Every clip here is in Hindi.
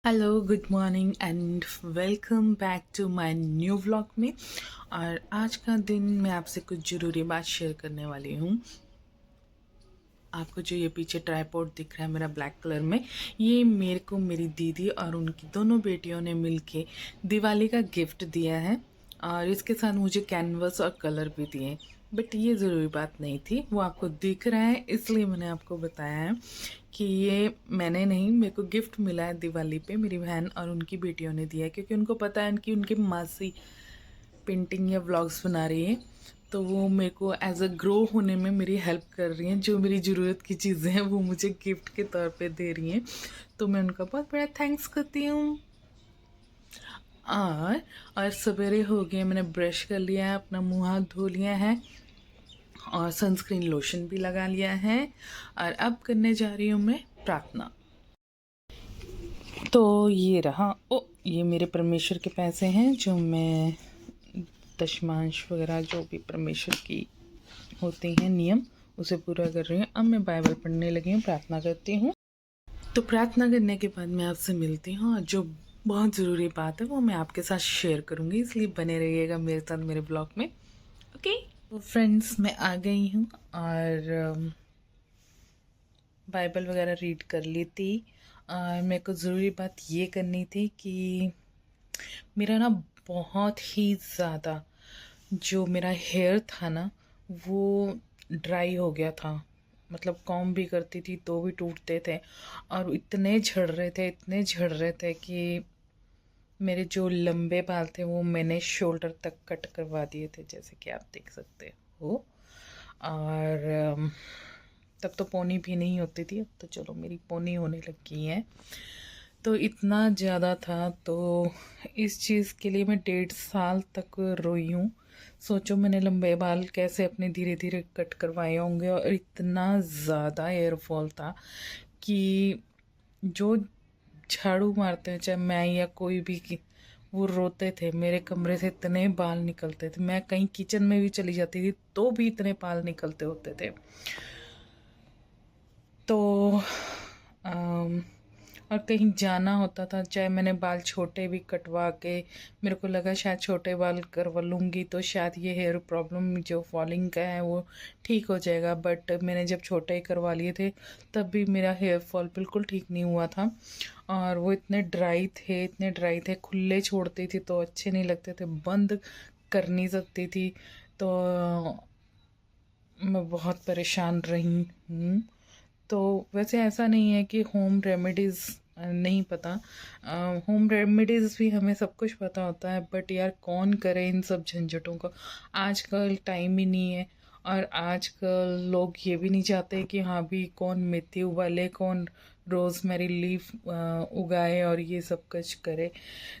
Hello, good morning and welcome back to my new vlog में। और आज का दिन मैं आपसे कुछ ज़रूरी बात शेयर करने वाली हूँ। आपको जो ये पीछे ट्राइपॉड दिख रहा है मेरा ब्लैक कलर में, ये मेरे को मेरी दीदी और उनकी दोनों बेटियों ने मिलके दिवाली का गिफ्ट दिया है। और इसके साथ मुझे कैनवस और कलर भी दिए। बट ये ज़रूरी बात नहीं थी, वो आपको दिख रहा है इसलिए मैंने आपको बताया है कि ये मैंने नहीं, मेरे को गिफ्ट मिला है दिवाली पे। मेरी बहन और उनकी बेटियों ने दिया है क्योंकि उनको पता है कि उनकी मासी पेंटिंग या व्लॉग्स बना रही है, तो वो मेरे को एज अ ग्रो होने में मेरी हेल्प कर रही हैं। जो मेरी ज़रूरत की चीज़ें हैं वो मुझे गिफ्ट के तौर पे दे रही हैं, तो मैं उनका बहुत बड़ा थैंक्स करती हूँ। और सवेरे हो गए, मैंने ब्रश कर लिया है, अपना मुँह हाथ धो लिया है और सनस्क्रीन लोशन भी लगा लिया है। और अब करने जा रही हूँ मैं प्रार्थना। तो ये रहा, ये मेरे परमेश्वर के पैसे हैं जो मैं दशमांश वगैरह जो भी परमेश्वर की होते हैं नियम, उसे पूरा कर रही हूँ। अब मैं बाइबल पढ़ने लगी हूँ, प्रार्थना करती हूँ। तो प्रार्थना करने के बाद मैं आपसे मिलती हूँ और जो बहुत ज़रूरी बात है वो मैं आपके साथ शेयर करूँगी, इसलिए बने रहिएगा मेरे साथ मेरे ब्लॉग में। ओके, तो फ्रेंड्स मैं आ गई हूँ और बाइबल वगैरह रीड कर ली थी। मेरे को ज़रूरी बात ये करनी थी कि मेरा ना बहुत ही ज़्यादा जो मेरा हेयर था ना वो ड्राई हो गया था। मतलब कॉम्ब भी करती थी तो भी टूटते थे और इतने झड़ रहे थे, इतने झड़ रहे थे कि मेरे जो लंबे बाल थे वो मैंने शोल्डर तक कट करवा दिए थे, जैसे कि आप देख सकते हो। और तब तो पोनी भी नहीं होती थी, अब तो चलो मेरी पोनी होने लगी है। तो इतना ज़्यादा था, तो इस चीज़ के लिए मैं 1.5 साल तक रोई हूँ। सोचो मैंने लंबे बाल कैसे अपने धीरे धीरे कट करवाए होंगे, और इतना ज़्यादा एयरफॉल था कि जो झाड़ू मारते हैं चाहे मैं या कोई भी की, वो रोते थे। मेरे कमरे से इतने बाल निकलते थे, मैं कहीं किचन में भी चली जाती थी तो भी इतने बाल निकलते होते थे। तो अम, और कहीं जाना होता था, चाहे मैंने बाल छोटे भी कटवा के, मेरे को लगा शायद छोटे बाल करवा लूँगी तो शायद ये हेयर प्रॉब्लम जो फॉलिंग का है वो ठीक हो जाएगा, बट मैंने जब छोटे ही करवा लिए थे तब भी मेरा हेयर फॉल बिल्कुल ठीक नहीं हुआ था। और वो इतने ड्राई थे, इतने ड्राई थे, खुले छोड़ती थी तो अच्छे नहीं लगते थे, बंद कर नहीं सकती थी। तो मैं बहुत परेशान रही हूँ। तो वैसे ऐसा नहीं है कि होम रेमेडीज़ नहीं पता, होम रेमेडीज़ भी हमें सब कुछ पता होता है, बट यार कौन करे इन सब झंझटों का। आजकल टाइम ही नहीं है, और आजकल लोग ये भी नहीं चाहते कि हाँ भी कौन मेथी उबाले, कौन रोज़मेरी लीफ उगाए और ये सब कुछ करे।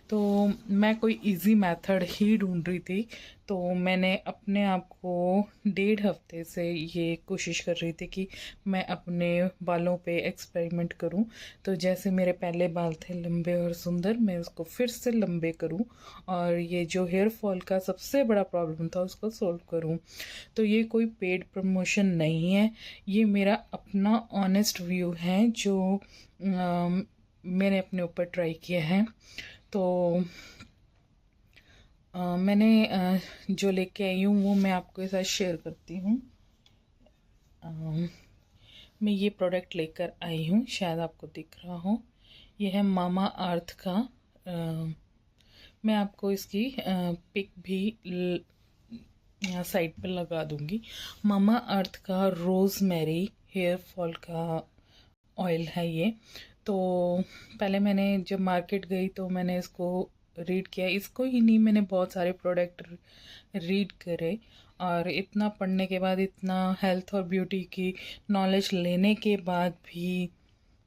तो मैं कोई इजी मेथड ही ढूंढ रही थी। तो मैंने अपने आप को 1.5 हफ्ते से ये कोशिश कर रही थी कि मैं अपने बालों पे एक्सपेरिमेंट करूं। तो जैसे मेरे पहले बाल थे लंबे और सुंदर, मैं उसको फिर से लंबे करूं और ये जो हेयर फॉल का सबसे बड़ा प्रॉब्लम था उसको सॉल्व करूं। तो ये कोई पेड प्रमोशन नहीं है, ये मेरा अपना ऑनेस्ट व्यू है जो मैंने अपने ऊपर ट्राई किया है। तो मैंने जो लेके आई हूँ वो मैं आपके साथ शेयर करती हूँ। मैं ये प्रोडक्ट लेकर आई हूँ, शायद आपको दिख रहा हो, ये है मामा अर्थ का। मैं आपको इसकी पिक भी यहाँ साइड पर लगा दूँगी। मामा अर्थ का रोज़मेरी हेयर फॉल का ऑयल है ये। तो पहले मैंने जब मार्केट गई तो मैंने इसको रीड किया, इसको ही नहीं मैंने बहुत सारे प्रोडक्ट रीड करे। और इतना पढ़ने के बाद, इतना हेल्थ और ब्यूटी की नॉलेज लेने के बाद भी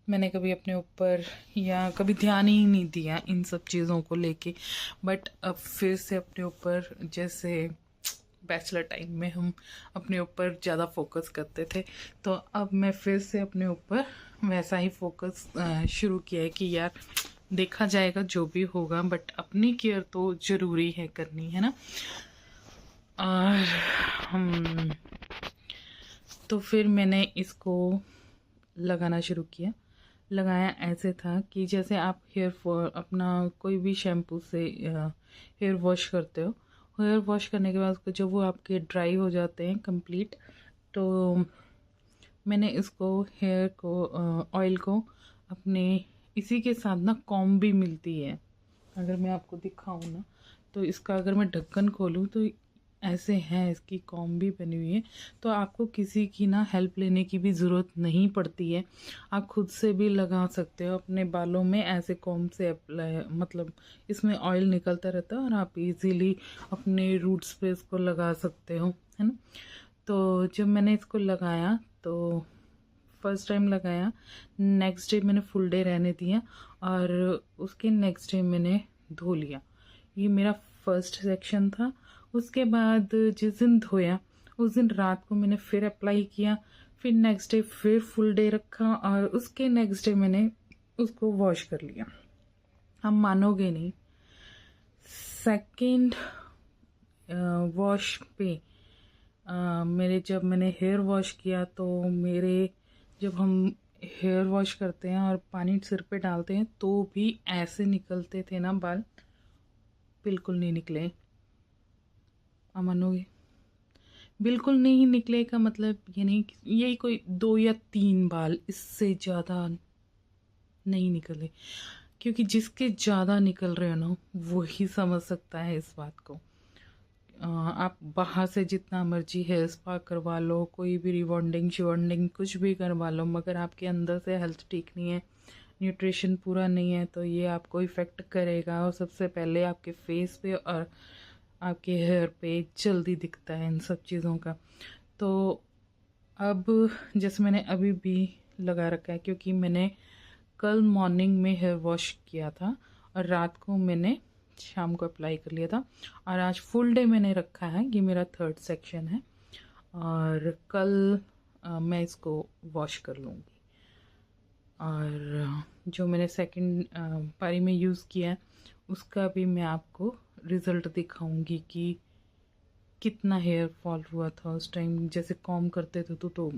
मैंने कभी अपने ऊपर या कभी ध्यान ही नहीं दिया इन सब चीज़ों को लेके। बट अब फिर से अपने ऊपर, जैसे बैचलर टाइम में हम अपने ऊपर ज़्यादा फोकस करते थे, तो अब मैं फिर से अपने ऊपर वैसा ही फोकस शुरू किया है कि यार देखा जाएगा जो भी होगा, बट अपनी केयर तो ज़रूरी है करनी, है ना। और तो फिर मैंने इसको लगाना शुरू किया। लगाया ऐसे था कि जैसे आप हेयर फॉल अपना कोई भी शैम्पू से हेयर वॉश करते हो, हेयर वॉश करने के बाद जब वो आपके ड्राई हो जाते हैं कंप्लीट, तो मैंने इसको हेयर को ऑयल को अपने इसी के साथ ना कॉम्ब भी मिलती है, अगर मैं आपको दिखाऊं ना, तो इसका अगर मैं ढक्कन खोलूं तो ऐसे हैं, इसकी कॉम्ब भी बनी हुई है। तो आपको किसी की ना हेल्प लेने की भी ज़रूरत नहीं पड़ती है, आप खुद से भी लगा सकते हो अपने बालों में ऐसे कॉम्ब से अप्लाई, मतलब इसमें ऑयल निकलता रहता है और आप इजीली अपने रूट्स पे इसको लगा सकते हो, है ना। तो जब मैंने इसको लगाया तो फर्स्ट टाइम लगाया, नेक्स्ट डे मैंने फुल डे रहने दिया और उसके नेक्स्ट डे मैंने धो लिया। ये मेरा फर्स्ट सेक्शन था। उसके बाद जिस दिन धोया उस दिन रात को मैंने फिर अप्लाई किया, फिर नेक्स्ट डे फिर फुल डे रखा और उसके नेक्स्ट डे मैंने उसको वॉश कर लिया। आप मानोगे नहीं, सेकेंड वॉश पे मेरे जब मैंने हेयर वॉश किया तो मेरे, जब हम हेयर वॉश करते हैं और पानी सिर पे डालते हैं तो भी ऐसे निकलते थे ना बाल, बिल्कुल नहीं निकले। आप मानोगे, बिल्कुल नहीं निकले का मतलब ये नहीं, यही कोई 2 या 3 बाल, इससे ज़्यादा नहीं निकले। क्योंकि जिसके ज़्यादा निकल रहे हो ना वही समझ सकता है इस बात को। आप बाहर से जितना मर्जी हेयर स्पा करवा लो, कोई भी रिबॉन्डिंग शिवॉन्डिंग कुछ भी करवा लो, मगर आपके अंदर से हेल्थ ठीक नहीं है, न्यूट्रिशन पूरा नहीं है, तो ये आपको इफ़ेक्ट करेगा और सबसे पहले आपके फेस पे और आपके हेयर पे जल्दी दिखता है इन सब चीज़ों का। तो अब जैसे मैंने अभी भी लगा रखा है क्योंकि मैंने कल मॉर्निंग में हेयर वॉश किया था और रात को मैंने शाम को अप्लाई कर लिया था और आज फुल डे मैंने रखा है, ये मेरा थर्ड सेक्शन है और कल मैं इसको वॉश कर लूँगी। और जो मैंने सेकंड पारी में यूज़ किया है उसका भी मैं आपको रिज़ल्ट दिखाऊंगी कि कितना हेयर फॉल हुआ था उस टाइम। जैसे कॉम करते थे तो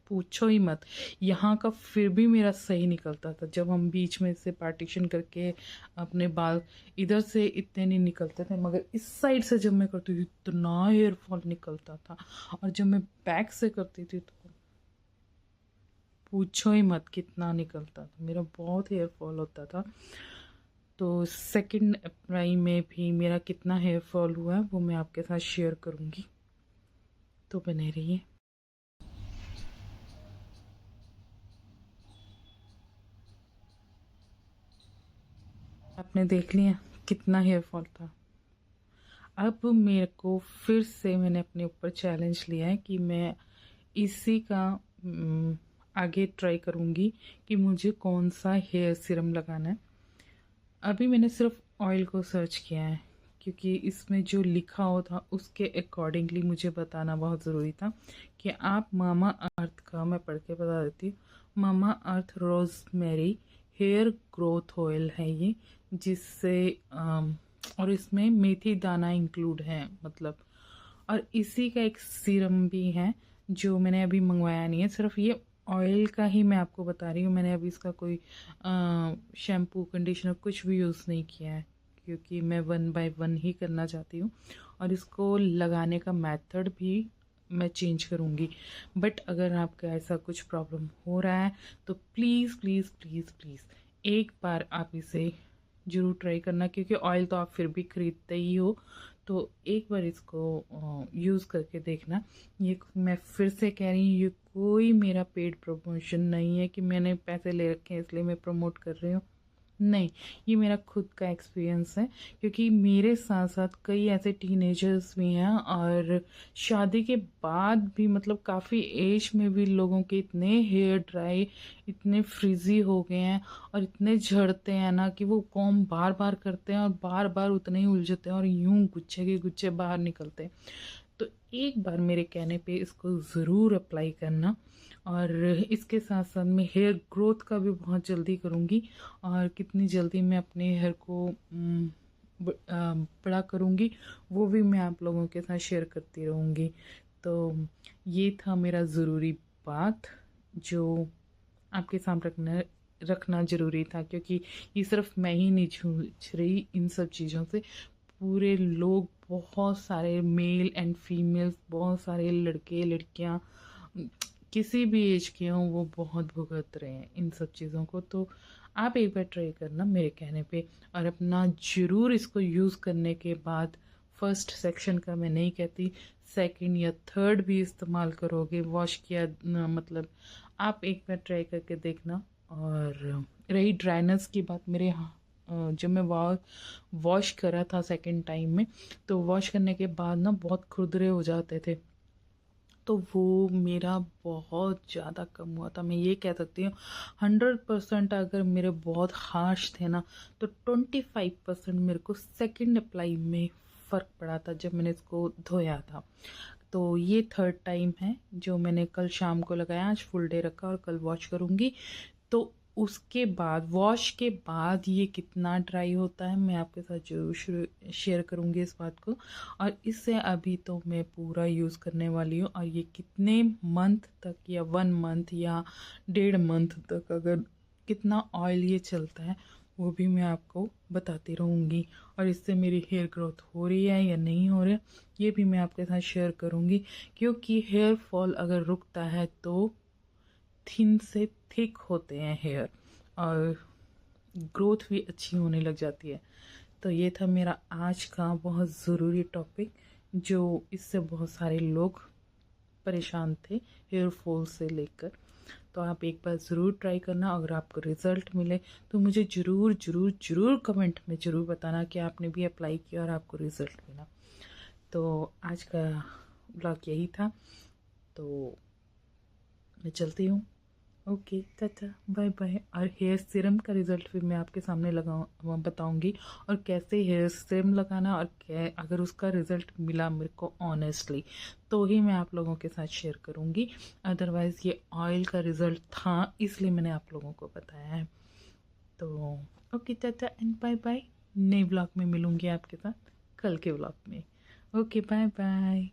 पूछो ही मत, यहाँ का फिर भी मेरा सही निकलता था। जब हम बीच में से पार्टीशन करके अपने बाल, इधर से इतने नहीं निकलते थे मगर इस साइड से जब मैं करती थी इतना हेयर फॉल निकलता था, और जब मैं बैक से करती थी तो पूछो ही मत कितना निकलता था, मेरा बहुत हेयर फॉल होता था। तो सेकंड अप्लाई में भी मेरा कितना हेयर फॉल हुआ है वो मैं आपके साथ शेयर करूँगी, तो बने रहिए। आपने देख लिया कितना हेयर फॉल था। अब मेरे को फिर से मैंने अपने ऊपर चैलेंज लिया है कि मैं इसी का आगे ट्राई करूँगी कि मुझे कौन सा हेयर सीरम लगाना है। अभी मैंने सिर्फ ऑयल को सर्च किया है क्योंकि इसमें जो लिखा हो था उसके अकॉर्डिंगली मुझे बताना बहुत ज़रूरी था कि आप मामा अर्थ का, मैं पढ़ के बता देती हूँ, मामा अर्थ रोज़मेरी हेयर ग्रोथ ऑयल है ये, जिससे और इसमें मेथी दाना इंक्लूड है मतलब। और इसी का एक सीरम भी है जो मैंने अभी मंगवाया नहीं है, सिर्फ ये ऑयल का ही मैं आपको बता रही हूँ। मैंने अभी इसका कोई शैम्पू कंडीशनर कुछ भी यूज़ नहीं किया है क्योंकि मैं 1 बाय 1 ही करना चाहती हूँ और इसको लगाने का मेथड भी मैं चेंज करूँगी। बट अगर आपका ऐसा कुछ प्रॉब्लम हो रहा है तो प्लीज़ प्लीज़ प्लीज़ प्लीज़ एक बार आप इसे ज़रूर ट्राई करना, क्योंकि ऑयल तो आप फिर भी ख़रीदते ही हो, तो एक बार इसको यूज़ करके देखना। ये मैं फिर से कह रही हूँ, ये कोई मेरा पेड प्रमोशन नहीं है कि मैंने पैसे ले रखे हैं इसलिए मैं प्रमोट कर रही हूँ, नहीं, ये मेरा खुद का एक्सपीरियंस है। क्योंकि मेरे साथ साथ कई ऐसे टीनेजर्स भी हैं और शादी के बाद भी, मतलब काफ़ी एज में भी लोगों के इतने हेयर ड्राई, इतने फ्रिजी हो गए हैं और इतने झड़ते हैं ना कि वो कॉम बार बार करते हैं और बार बार उतने ही उलझते हैं और यूं गुच्छे के गुच्छे बाहर निकलते हैं। तो एक बार मेरे कहने पे इसको ज़रूर अप्लाई करना। और इसके साथ साथ मैं हेयर ग्रोथ का भी बहुत जल्दी करूँगी और कितनी जल्दी मैं अपने हेयर को बड़ा करूँगी वो भी मैं आप लोगों के साथ शेयर करती रहूँगी। तो ये था मेरा ज़रूरी बात जो आपके सामने रखना ज़रूरी था, क्योंकि ये सिर्फ मैं ही नहीं जूझ रही इन सब चीज़ों से। पूरे लोग, बहुत सारे मेल एंड फीमेल्स, बहुत सारे लड़के लड़कियां किसी भी एज के हों, वो बहुत भुगत रहे हैं इन सब चीज़ों को। तो आप एक बार ट्राई करना मेरे कहने पे, और अपना ज़रूर इसको यूज़ करने के बाद फर्स्ट सेक्शन का मैं नहीं कहती, सेकंड या थर्ड भी इस्तेमाल करोगे वॉश किया मतलब आप एक बार ट्राई करके देखना। और रही ड्राइनेस की बात, मेरे यहाँ जब मैं वॉश करा था सेकंड टाइम में, तो वॉश करने के बाद ना बहुत खुरदरे हो जाते थे, तो वो मेरा बहुत ज़्यादा कम हुआ था। मैं ये कह सकती हूँ 100% अगर मेरे बहुत हार्श थे ना, तो 25% मेरे को सेकंड अप्लाई में फ़र्क पड़ा था जब मैंने इसको धोया था। तो ये थर्ड टाइम है जो मैंने कल शाम को लगाया, आज फुल डे रखा और कल वॉश करूँगी। तो उसके बाद, वॉश के बाद ये कितना ड्राई होता है मैं आपके साथ जरूर शेयर करूँगी इस बात को। और इससे अभी तो मैं पूरा यूज़ करने वाली हूँ, और ये कितने मंथ तक, या 1 मंथ या 1.5 मंथ तक, अगर कितना ऑयल ये चलता है वो भी मैं आपको बताती रहूँगी। और इससे मेरी हेयर ग्रोथ हो रही है या नहीं हो रही है ये भी मैं आपके साथ शेयर करूँगी, क्योंकि हेयर फॉल अगर रुकता है तो थिन से थिक होते हैं हेयर, और ग्रोथ भी अच्छी होने लग जाती है। तो ये था मेरा आज का बहुत ज़रूरी टॉपिक, जो इससे बहुत सारे लोग परेशान थे हेयर फॉल से लेकर। तो आप एक बार ज़रूर ट्राई करना, अगर आपको रिज़ल्ट मिले तो मुझे ज़रूर ज़रूर ज़रूर कमेंट में ज़रूर बताना कि आपने भी अप्लाई किया और आपको रिज़ल्ट मिला। तो आज का ब्लॉग यही था, तो मैं चलती हूँ। Okay, tata, bye bye. और हेयर सीरम का रिज़ल्ट भी मैं आपके सामने बताऊंगी, और कैसे हेयर सीरम लगाना, और क्या अगर उसका रिज़ल्ट मिला मेरे को ऑनेस्टली तो ही मैं आप लोगों के साथ शेयर करूंगी। अदरवाइज़ ये ऑयल का रिज़ल्ट था इसलिए मैंने आप लोगों को बताया है। तो okay, tata and bye bye. नए ब्लॉग में मिलूंगी आपके साथ कल के ब्लॉग में। Okay, bye bye.